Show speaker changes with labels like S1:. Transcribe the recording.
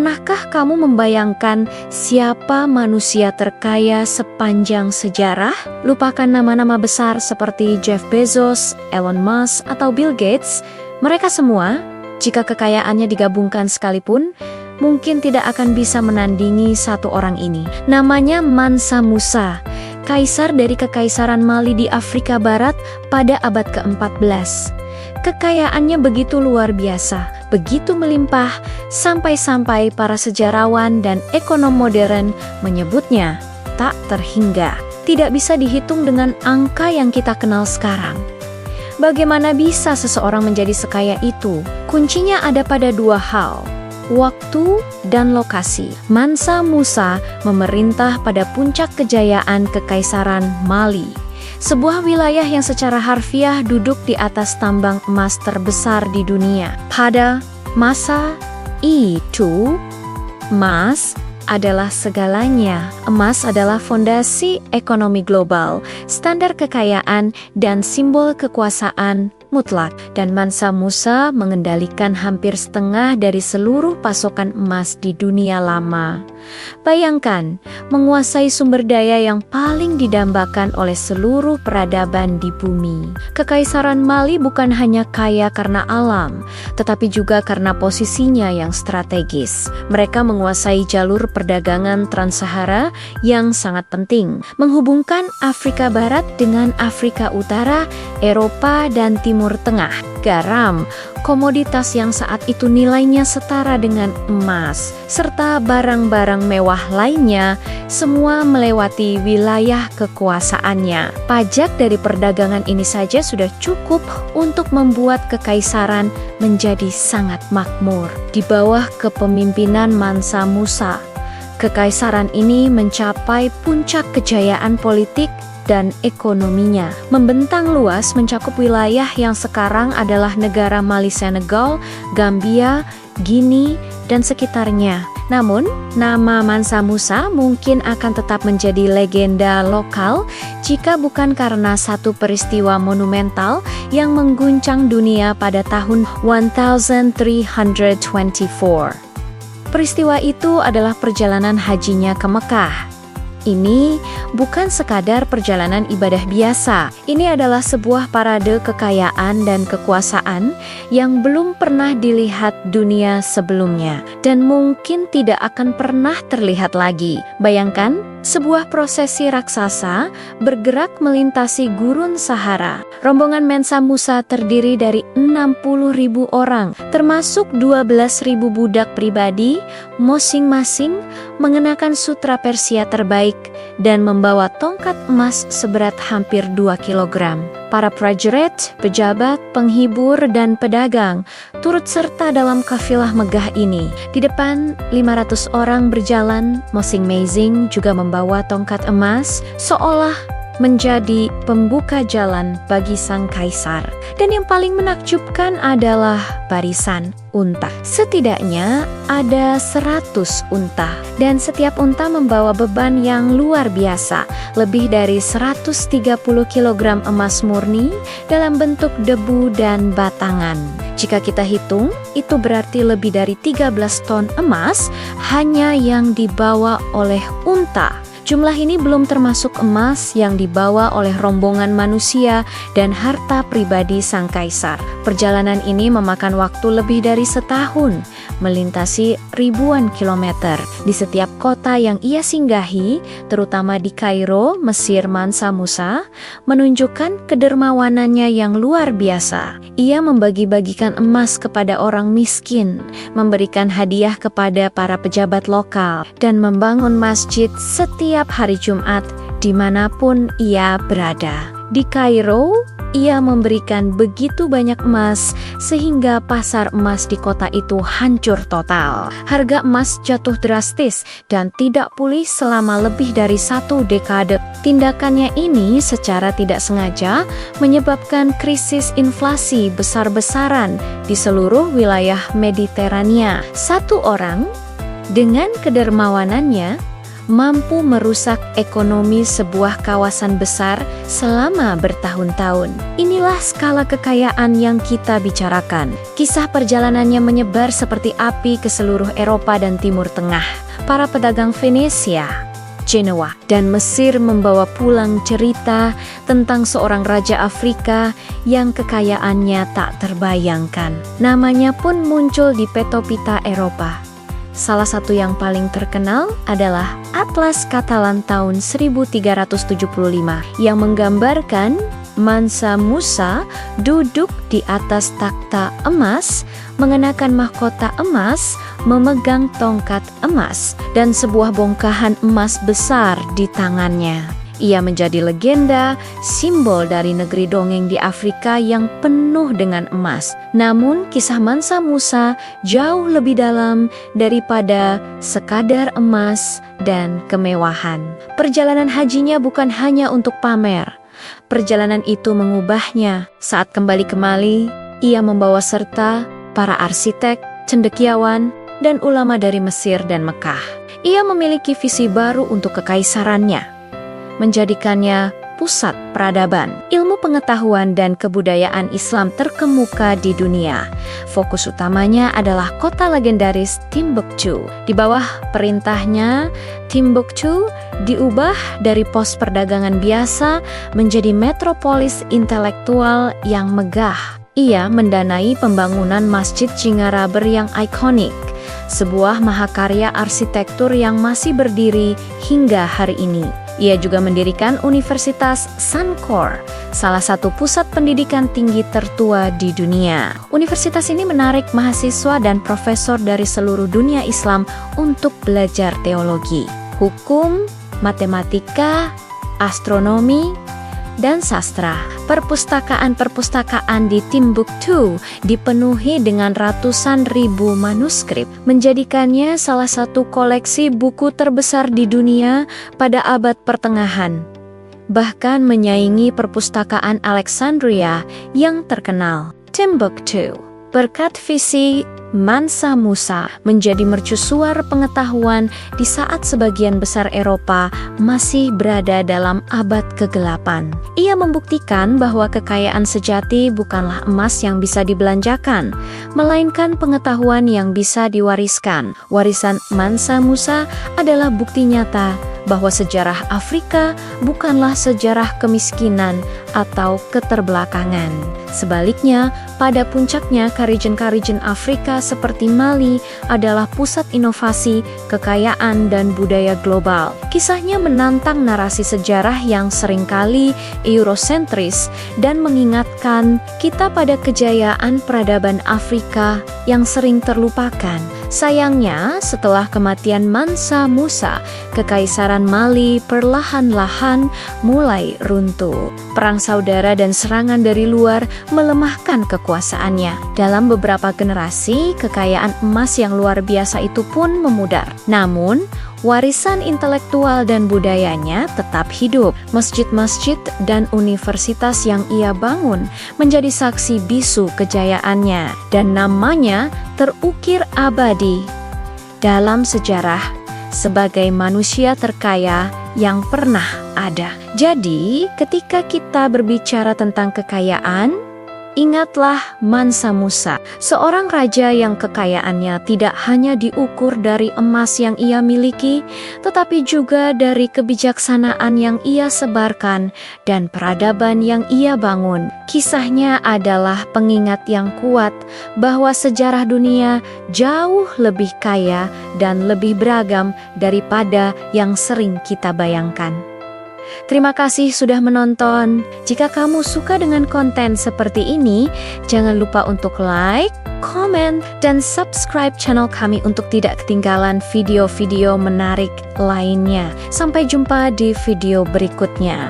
S1: Pernahkah kamu membayangkan siapa manusia terkaya sepanjang sejarah? Lupakan nama-nama besar seperti Jeff Bezos, Elon Musk, atau Bill Gates. Mereka semua, jika kekayaannya digabungkan sekalipun, mungkin tidak akan bisa menandingi satu orang ini. Namanya Mansa Musa, kaisar dari Kekaisaran Mali di Afrika Barat pada abad ke-14. Kekayaannya begitu luar biasa, begitu melimpah, sampai-sampai para sejarawan dan ekonom modern menyebutnya tak terhingga. Tidak bisa dihitung dengan angka yang kita kenal sekarang. Bagaimana bisa seseorang menjadi sekaya itu? Kuncinya ada pada dua hal: waktu dan lokasi. Mansa Musa memerintah pada puncak kejayaan Kekaisaran Mali, sebuah wilayah yang secara harfiah duduk di atas tambang emas terbesar di dunia. Pada masa itu, emas adalah segalanya. Emas adalah fondasi ekonomi global, standar kekayaan, dan simbol kekuasaan mutlak. Dan Mansa Musa mengendalikan hampir setengah dari seluruh pasokan emas di dunia lama. Bayangkan, menguasai sumber daya yang paling didambakan oleh seluruh peradaban di bumi. Kekaisaran Mali bukan hanya kaya karena alam, tetapi juga karena posisinya yang strategis. Mereka menguasai jalur perdagangan Trans-Sahara yang sangat penting, menghubungkan Afrika Barat dengan Afrika Utara, Eropa, dan Timur Tengah. Garam, komoditas yang saat itu nilainya setara dengan emas, serta barang-barang mewah lainnya, semua melewati wilayah kekuasaannya. Pajak dari perdagangan ini saja sudah cukup untuk membuat kekaisaran menjadi sangat makmur. Di bawah kepemimpinan Mansa Musa, kekaisaran ini mencapai puncak kejayaan politik dan ekonominya. Membentang luas mencakup wilayah yang sekarang adalah negara Mali, Senegal, Gambia, Guinea, dan sekitarnya. Namun, nama Mansa Musa mungkin akan tetap menjadi legenda lokal jika bukan karena satu peristiwa monumental yang mengguncang dunia pada tahun 1324. Peristiwa itu adalah perjalanan hajinya ke Mekah. Ini bukan sekadar perjalanan ibadah biasa. Ini adalah sebuah parade kekayaan dan kekuasaan yang belum pernah dilihat dunia sebelumnya, dan mungkin tidak akan pernah terlihat lagi. Bayangkan, sebuah prosesi raksasa bergerak melintasi gurun Sahara. Rombongan Mansa Musa terdiri dari 60.000 orang, termasuk 12.000 budak pribadi, masing-masing mengenakan sutra Persia terbaik dan membawa tongkat emas seberat hampir 2 kg. Para prajurit, pejabat, penghibur, dan pedagang turut serta dalam kafilah megah ini. Di depan, 500 orang berjalan, masing-masing juga membawa tongkat emas, seolah menjadi pembuka jalan bagi sang kaisar. Dan yang paling menakjubkan adalah barisan unta. Setidaknya ada 100 unta, dan setiap unta membawa beban yang luar biasa, lebih dari 130 kg emas murni dalam bentuk debu dan batangan. Jika kita hitung, itu berarti lebih dari 13 ton emas hanya yang dibawa oleh unta. Jumlah ini belum termasuk emas yang dibawa oleh rombongan manusia dan harta pribadi sang kaisar. Perjalanan ini memakan waktu lebih dari setahun, melintasi ribuan kilometer. Di setiap kota yang ia singgahi, terutama di Kairo, Mesir, Mansa Musa, menunjukkan kedermawanannya yang luar biasa. Ia membagi-bagikan emas kepada orang miskin, memberikan hadiah kepada para pejabat lokal, dan membangun masjid setiap hari Jumat dimanapun ia berada. Di Kairo, ia memberikan begitu banyak emas sehingga pasar emas di kota itu hancur total. Harga emas jatuh drastis dan tidak pulih selama lebih dari 1 dekade. Tindakannya ini secara tidak sengaja menyebabkan krisis inflasi besar-besaran di seluruh wilayah Mediterania. Satu orang dengan kedermawanannya mampu merusak ekonomi sebuah kawasan besar selama bertahun-tahun. Inilah skala kekayaan yang kita bicarakan. Kisah perjalanannya menyebar seperti api ke seluruh Eropa dan Timur Tengah. Para pedagang Venesia, Genoa, dan Mesir membawa pulang cerita tentang seorang raja Afrika yang kekayaannya tak terbayangkan. Namanya pun muncul di peta Eropa. Salah satu yang paling terkenal adalah Atlas Catalan tahun 1375 yang menggambarkan Mansa Musa duduk di atas takhta emas, mengenakan mahkota emas, memegang tongkat emas, dan sebuah bongkahan emas besar di tangannya. Ia menjadi legenda, simbol dari negeri dongeng di Afrika yang penuh dengan emas. Namun, kisah Mansa Musa jauh lebih dalam daripada sekadar emas dan kemewahan. Perjalanan hajinya bukan hanya untuk pamer. Perjalanan itu mengubahnya. Saat kembali ke Mali, ia membawa serta para arsitek, cendekiawan, dan ulama dari Mesir dan Mekah. Ia memiliki visi baru untuk kekaisarannya, menjadikannya pusat peradaban, ilmu pengetahuan dan kebudayaan Islam terkemuka di dunia. Fokus utamanya adalah kota legendaris Timbuktu. Di bawah perintahnya, Timbuktu diubah dari pos perdagangan biasa menjadi metropolis intelektual yang megah. Ia mendanai pembangunan Masjid Jingaraber yang ikonik, sebuah mahakarya arsitektur yang masih berdiri hingga hari ini. Ia juga mendirikan Universitas Sankore, salah satu pusat pendidikan tinggi tertua di dunia. Universitas ini menarik mahasiswa dan profesor dari seluruh dunia Islam untuk belajar teologi, hukum, matematika, astronomi, dan sastra. Perpustakaan-perpustakaan di Timbuktu dipenuhi dengan ratusan ribu manuskrip, menjadikannya salah satu koleksi buku terbesar di dunia pada abad pertengahan. Bahkan menyaingi perpustakaan Alexandria yang terkenal. Timbuktu, berkat visi Mansa Musa, menjadi mercusuar pengetahuan di saat sebagian besar Eropa masih berada dalam abad kegelapan. Ia membuktikan bahwa kekayaan sejati bukanlah emas yang bisa dibelanjakan, melainkan pengetahuan yang bisa diwariskan. Warisan Mansa Musa adalah bukti nyata bahwa sejarah Afrika bukanlah sejarah kemiskinan atau keterbelakangan. Sebaliknya, pada puncaknya Karijen-Karijen Afrika seperti Mali adalah pusat inovasi, kekayaan, dan budaya global. Kisahnya menantang narasi sejarah yang seringkali eurosentris dan mengingatkan kita pada kejayaan peradaban Afrika yang sering terlupakan. Sayangnya, setelah kematian Mansa Musa, kekaisaran Mali perlahan-lahan mulai runtuh. Perang saudara dan serangan dari luar melemahkan kekuasaannya. Dalam beberapa generasi, kekayaan emas yang luar biasa itu pun memudar. Namun, warisan intelektual dan budayanya tetap hidup. Masjid-masjid dan universitas yang ia bangun menjadi saksi bisu kejayaannya, dan namanya terukir abadi dalam sejarah sebagai manusia terkaya yang pernah ada. Jadi, ketika kita berbicara tentang kekayaan, ingatlah Mansa Musa, seorang raja yang kekayaannya tidak hanya diukur dari emas yang ia miliki, tetapi juga dari kebijaksanaan yang ia sebarkan dan peradaban yang ia bangun. Kisahnya adalah pengingat yang kuat bahwa sejarah dunia jauh lebih kaya dan lebih beragam daripada yang sering kita bayangkan. Terima kasih sudah menonton. Jika kamu suka dengan konten seperti ini, jangan lupa untuk like, komen, dan subscribe channel kami untuk tidak ketinggalan video-video menarik lainnya. Sampai jumpa di video berikutnya.